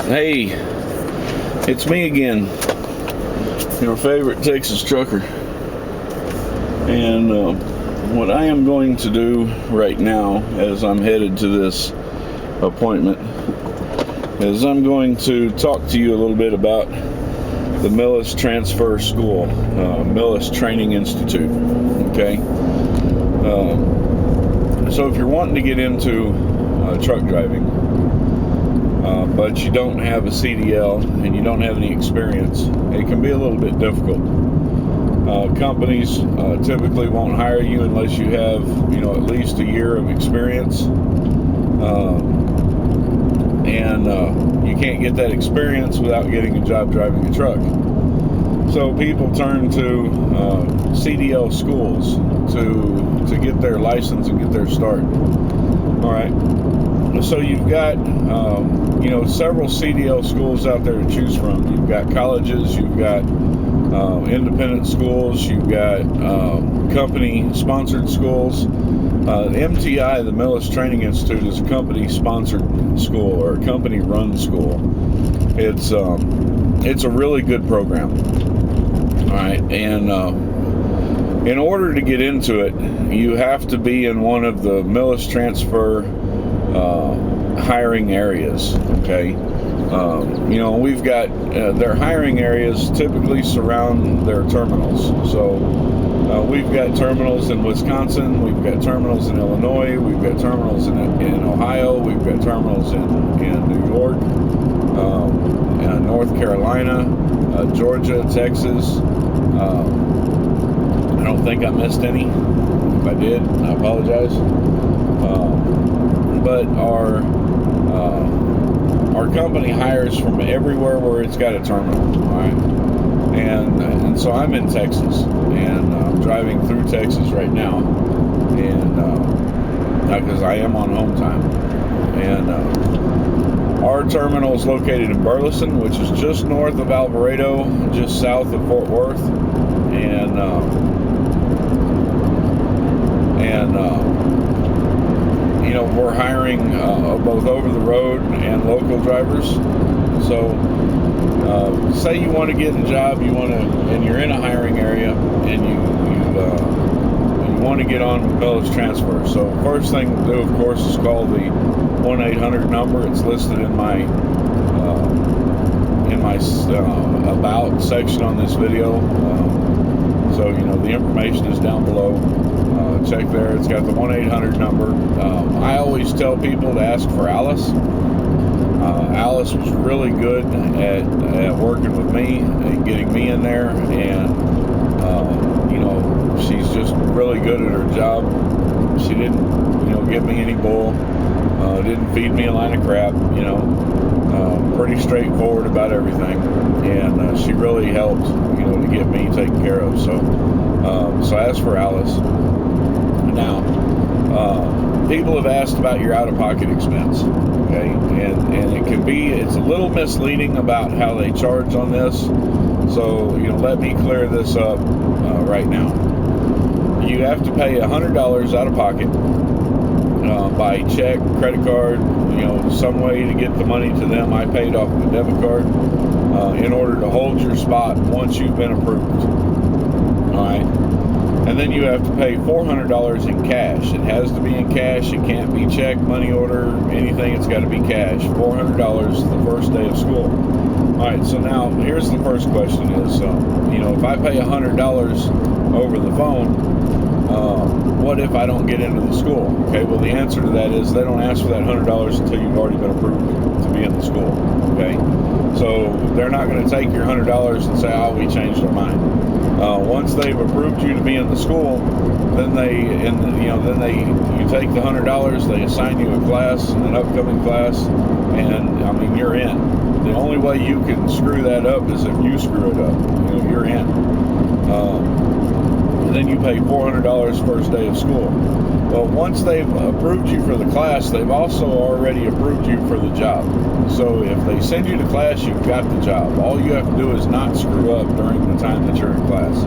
Hey, it's me again, your favorite Texas trucker. And what I am going to do right now, as I'm headed to this appointment, is I'm going to talk to you a little bit about the Millis Transfer School, Millis Training Institute. Okay. So if you're wanting to get into truck driving, but you don't have a CDL and you don't have any experience, it can be a little bit difficult. Companies typically won't hire you unless you have, at least a year of experience, and you can't get that experience without getting a job driving a truck. So people turn to CDL schools to get their license and get their start. All right. So you've got, several CDL schools out there to choose from. You've got colleges, you've got independent schools, you've got company-sponsored schools. The MTI, the Millis Training Institute, is a company-sponsored school or a company-run school. It's a really good program. All right, and in order to get into it, you have to be in one of the Millis Transfer hiring areas. Okay, we've got their hiring areas typically surround their terminals. So we've got terminals in Wisconsin, we've got terminals in Illinois, we've got terminals in Ohio, we've got terminals in New York, North Carolina, Georgia, Texas. I don't think I missed any. If I did, I apologize. But our company hires from everywhere where it's got a terminal. All right, and so I'm in Texas, and I'm driving through Texas right now, and because I am on home time, and our terminal is located in Burleson, which is just north of Alvarado, just south of Fort Worth, and we're hiring both over the road and local drivers. So say you want to get a job, and you're in a hiring area, and you want to get on with Millis Transfer. So first thing to do, of course, is call the 1-800 number. It's listed in my about section on this video. So the information is down below. Check there. It's got the 1-800 number. I always tell people to ask for Alice. Alice was really good at working with me and getting me in there, and she's just really good at her job. She didn't give me any bull, didn't feed me a line of crap, pretty straightforward about everything, and she really helped to get me taken care of. So ask for Alice. Now, people have asked about your out-of-pocket expense, okay, and it's a little misleading about how they charge on this, so let me clear this up right now. You have to pay $100 out of pocket by check, credit card, some way to get the money to them. I paid off the debit card in order to hold your spot once you've been approved. All right. And then you have to pay $400 in cash. It has to be in cash. It can't be check, money order, anything. It's got to be cash. $400 the first day of school. All right, so now here's the first question is, if I pay $100 over the phone, what if I don't get into the school? Okay, well, the answer to that is they don't ask for that $100 until you've already been approved to be in the school. Okay, so they're not going to take your $100 and say, oh, we changed our mind. Once they've approved you to be in the school, then you take the $100, they assign you a class, an upcoming class, and you're in. The only way you can screw that up is if you screw it up. You're in. then you pay $400 first day of school. Well, once they've approved you for the class, they've also already approved you for the job. So if they send you to class, you've got the job. All you have to do is not screw up during the time that you're in class.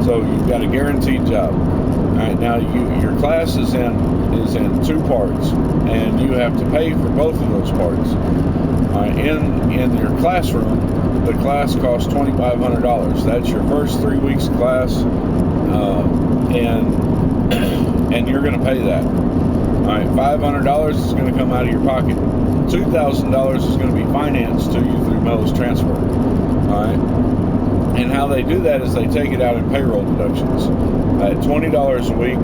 So you've got a guaranteed job. All right, now your class is in 2 parts, and you have to pay for both of those parts. All right, in your classroom, the class costs $2,500. That's your first 3 weeks of class, and you're going to pay that. All right, $500 is going to come out of your pocket. $2,000 is going to be financed to you through Millis transfer. All right, and how they do that is they take it out in payroll deductions at $20 a week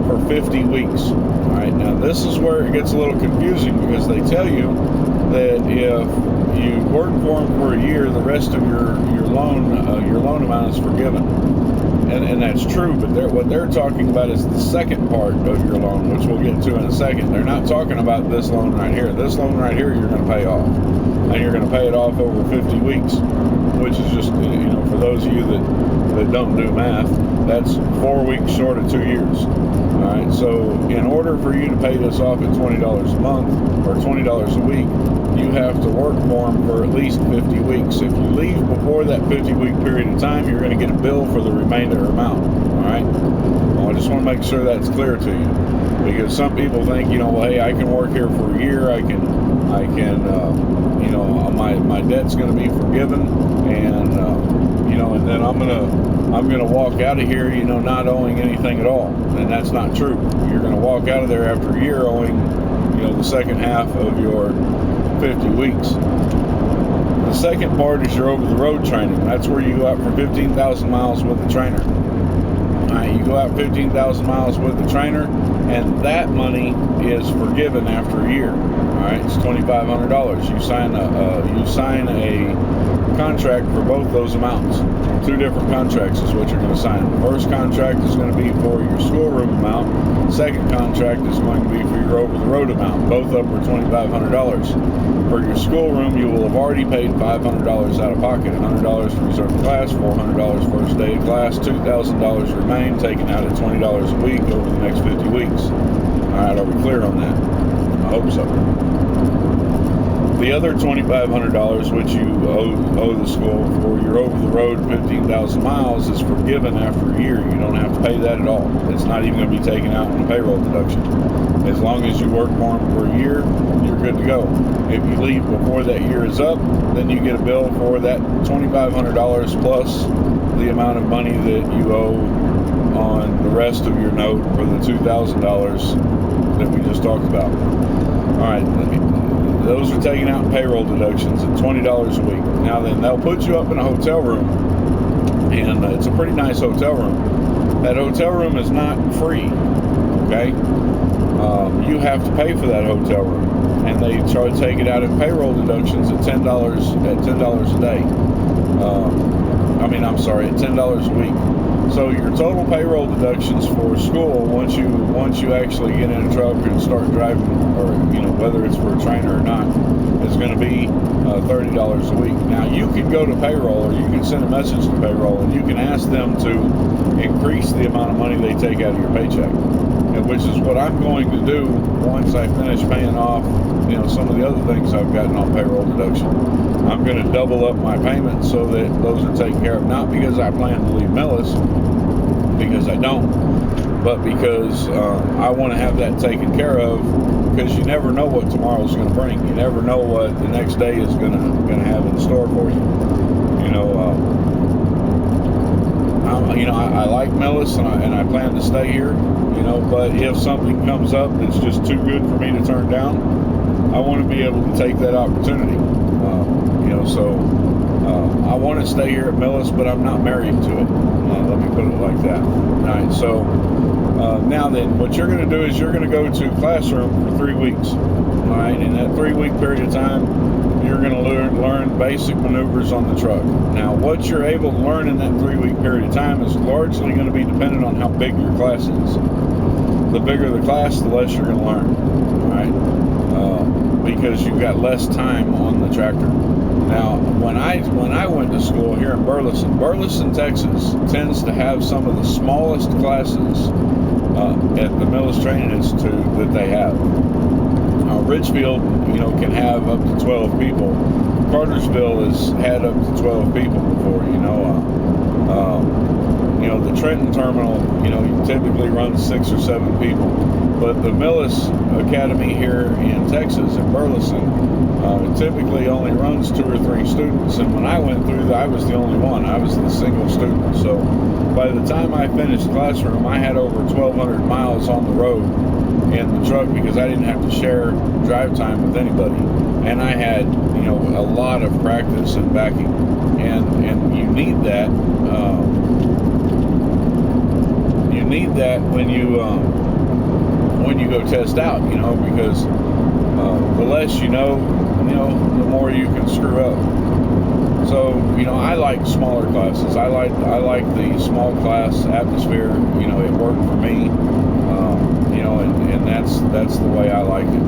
for 50 weeks. All right, now this is where it gets a little confusing, because they tell you that if you work for them for a year, the rest of your loan amount is forgiven. And that's true, but what they're talking about is the second part of your loan, which we'll get to in a second. They're not talking about this loan right here. This loan right here you're going to pay off, and you're going to pay it off over 50 weeks, which is just, for those of you that don't do math, that's 4 weeks short of 2 years. All right, so in order for you to pay this off at $20 a month or $20 a week, you have to work for them for at least 50 weeks. If you leave before that 50-week period of time, you're going to get a bill for the remainder amount. All right, well, I just want to make sure that's clear to you, because some people think, well, hey, I can work here for a year, I can, my debt's going to be forgiven, and and then I'm gonna walk out of here, not owing anything at all. And that's not true. You're going to walk out of there after a year owing, the second half of your 50 weeks. The second part is your over-the-road training. That's where you go out for 15,000 miles with a trainer. All right, you go out 15,000 miles with the trainer, and that money is forgiven after a year. All right, it's $2,500. You sign a contract for both those amounts. 2 different contracts is what you're going to sign. The first contract is going to be for your schoolroom amount. The second contract is going to be for your over-the-road amount. Both of them are $2,500. For your schoolroom, you will have already paid $500 out of pocket. $100 to reserve the class, $400 first day of class, $2,000 remain, taken out at $20 a week over the next 50 weeks. All right, are we clear on that? I hope so. The other $2,500, which you owe the school for your over-the-road 15,000 miles, is forgiven after a year. You don't have to pay that at all. It's not even going to be taken out in a payroll deduction. As long as you work for them for a year, you're good to go. If you leave before that year is up, then you get a bill for that $2,500 plus the amount of money that you owe on the rest of your note for the $2,000 that we just talked about. All right, those are taken out in payroll deductions at $20 a week. Now then, they'll put you up in a hotel room, and it's a pretty nice hotel room. That hotel room is not free, okay? You have to pay for that hotel room, and they try to take it out in payroll deductions at $10 a day. At $10 a week. So your total payroll deductions for school, once you actually get in a truck and start driving, or whether it's for a trainer or not, is going to be $30 a week. Now you can go to payroll, or you can send a message to payroll, and you can ask them to increase the amount of money they take out of your paycheck, which is what I'm going to do once I finish paying off some of the other things I've gotten on payroll deduction. I'm going to double up my payments so that those are taken care of, not because I plan to leave Millis, because I don't, but because I want to have that taken care of, because you never know what tomorrow's going to bring. You never know what the next day is going to have in store for you. I like Millis, and I plan to stay here, but if something comes up that's just too good for me to turn down, I want to be able to take that opportunity. I want to stay here at Millis, but I'm not married to it. Let me put it like that. All right, so now then, what you're going to do is you're going to go to classroom for 3 weeks. All right, in that 3-week period of time, you're going to learn basic maneuvers on the truck. Now, what you're able to learn in that 3-week period of time is largely going to be dependent on how big your class is. The bigger the class, the less you're going to learn. All right, because you've got less time on the tractor. Now, when I went to school here in Burleson, Texas, tends to have some of the smallest classes at the Millis Training Institute that they have. Ridgefield, can have up to 12 people. Cartersville has had up to 12 people before. The Trenton terminal, typically runs 6 or 7 people. But the Millis Academy here in Texas, in Burleson, typically only runs 2 or 3 students. And when I went through, I was the only one. I was the single student. So by the time I finished classroom, I had over 1,200 miles on the road in the truck because I didn't have to share drive time with anybody. And I had, a lot of practice and backing. And you need that. You need that when you go test out, because the less you know, the more you can screw up. So, I like smaller classes. I like the small class atmosphere. It worked for me. And that's the way I like it.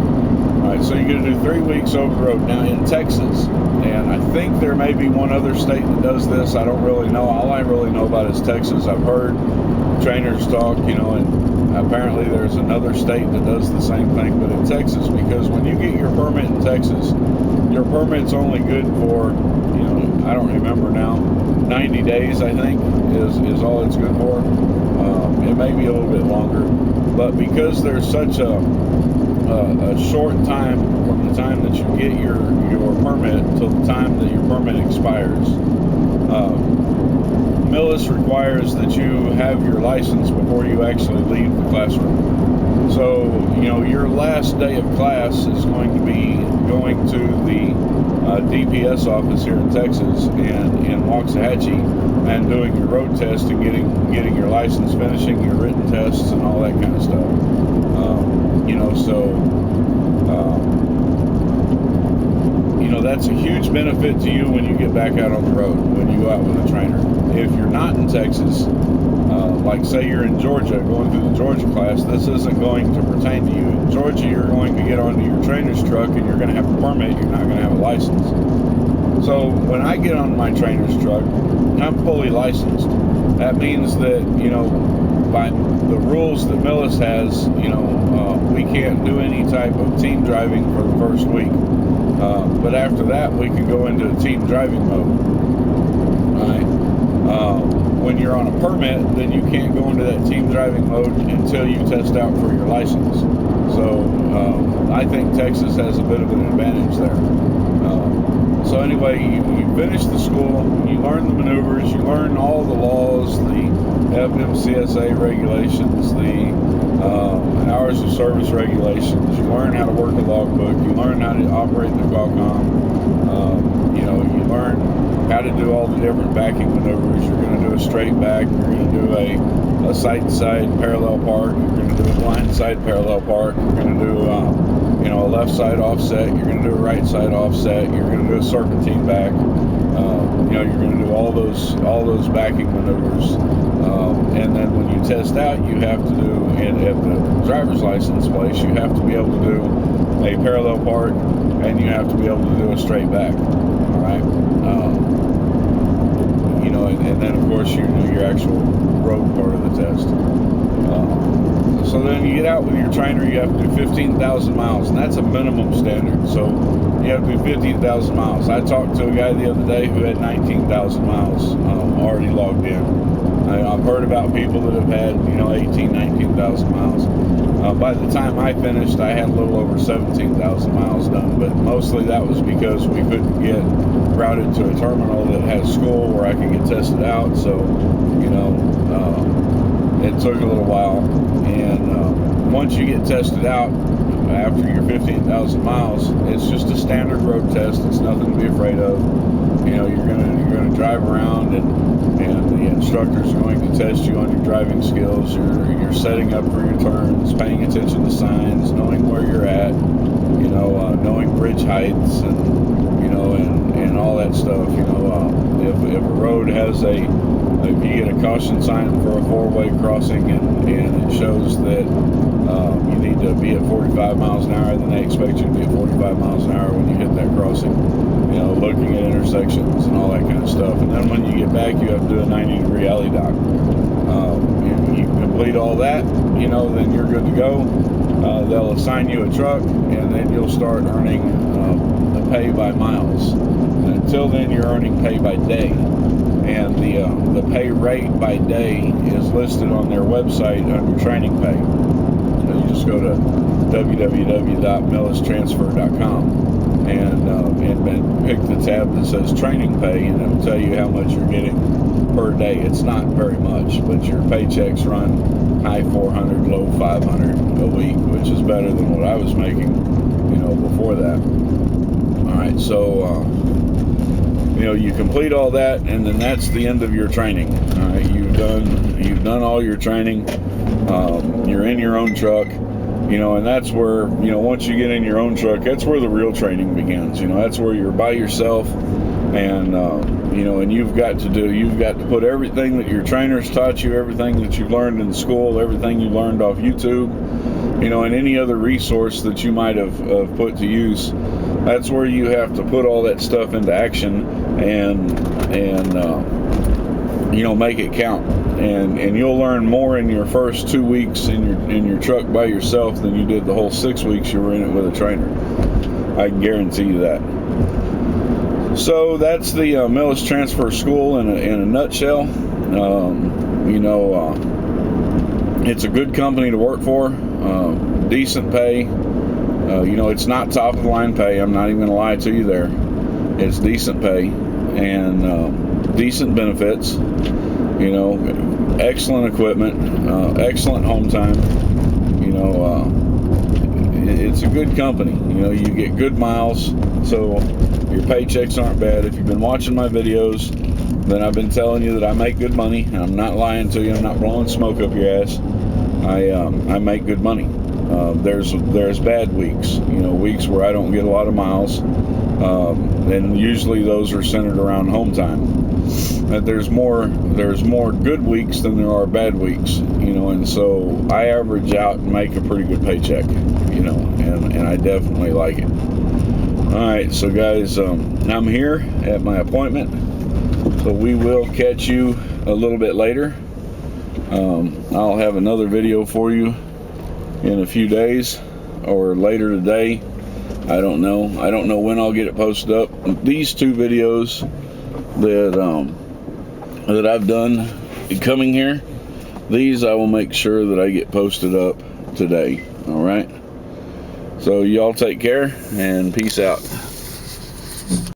All right, so you're going to do 3 weeks over the road. Now in Texas, and I think there may be one other state that does this. I don't really know. All I really know about is Texas. I've heard trainers talk, and apparently there's another state that does the same thing. But in Texas, because when you get your permit in Texas, your permit's only good for, I don't remember now, 90 days, I think, is all it's good for. It may be a little bit longer. But because there's such a short time from the time that you get your permit till the time that your permit expires, Millis requires that you have your license before you actually leave the classroom. So, your last day of class is going to be going to the DPS office here in Texas and in Waxahachie and doing your road test and getting your license, finishing your written tests and all that kind of stuff. That's a huge benefit to you when you get back out on the road, when you go out with a trainer. If you're not in Texas, like say you're in Georgia, going through the Georgia class, this isn't going to pertain to you. In Georgia, you're going to get onto your trainer's truck and you're going to have a permit, you're not going to have a license. So when I get on my trainer's truck, I'm fully licensed. That means that, by the rules that Millis has, we can't do any type of team driving for the first week. But after that, we can go into team driving mode. All right. When you're on a permit, then you can't go into that team driving mode until you test out for your license. So I think Texas has a bit of an advantage there. So anyway, you finish the school, you learn the maneuvers, you learn all the laws, the FMCSA regulations, the hours of service regulations, you learn how to work a logbook, you learn how to operate the Qualcomm, you learn how to do all the different backing maneuvers. You're going to do a straight back, you're going to do a side-to-side parallel park, you're going to do a blind-side parallel park, you're going to do a left side offset, you're going to do a right side offset, you're going to do a serpentine back, you're going to do all those backing maneuvers, and then when you test out, you have to do, and at the driver's license place, you have to be able to do a parallel park, and you have to be able to do a straight back. All right, and then of course you do your actual road part of the test. So then you get out with your trainer, you have to do 15,000 miles, and that's a minimum standard. So you have to do 15,000 miles. I talked to a guy the other day who had 19,000 miles already logged in. I've heard about people that have had, 18, 19,000 miles. By the time I finished, I had a little over 17,000 miles done, but mostly that was because we couldn't get routed to a terminal that had school where I could get tested out. So, it took a little while, and once you get tested out after your 15,000 miles, it's just a standard road test. It's nothing to be afraid of. You're gonna drive around, and the instructor's going to test you on your driving skills. You're setting up for your turns, paying attention to signs, knowing where you're at, knowing bridge heights, and all that stuff. If a road has if you get a caution sign for a four-way crossing and it shows that you need to be at 45 miles an hour, then they expect you to be at 45 miles an hour when you hit that crossing. looking at intersections and all that kind of stuff. And then when you get back, you have to do a 90-degree alley dock. You complete all that, then you're good to go. They'll assign you a truck, and then you'll start earning the pay by miles. And until then, you're earning pay by day. And the pay rate by day is listed on their website under training pay. So you just go to www.millistransfer.com and pick the tab that says training pay, and it'll tell you how much you're getting per day. It's not very much, but your paychecks run high 400, low 500 a week, which is better than what I was making, before that. All right, so you complete all that, and then that's the end of your training. All right, you've done all your training. You're in your own truck. And that's where, once you get in your own truck, that's where the real training begins. That's where you're by yourself, and and you've got to put everything that your trainers taught you, everything that you learned in school, everything you learned off YouTube, and any other resource that you might have put to use. That's where you have to put all that stuff into action and make it count. And you'll learn more in your first 2 weeks in your truck by yourself than you did the whole 6 weeks you were in it with a trainer. I can guarantee you that. So that's the Millis Transfer School in a nutshell. It's a good company to work for. Decent pay. It's not top of the line pay. I'm not even going to lie to you there. It's decent pay and decent benefits. Excellent equipment, excellent home time. It's a good company. You get good miles, so your paychecks aren't bad. If you've been watching my videos, then I've been telling you that I make good money, and I'm not lying to you. I'm not blowing smoke up your ass. I make good money. There's bad weeks, weeks where I don't get a lot of miles, and usually those are centered around home time. There's more good weeks than there are bad weeks, and so I average out and make a pretty good paycheck, and I definitely like it. All right, so guys, I'm here at my appointment, so we will catch you a little bit later. I'll have another video for you in a few days or later today. I don't know when I'll get it posted up. These 2 videos that I've done coming here, these I will make sure that I get posted up today. All right, so y'all take care and peace out.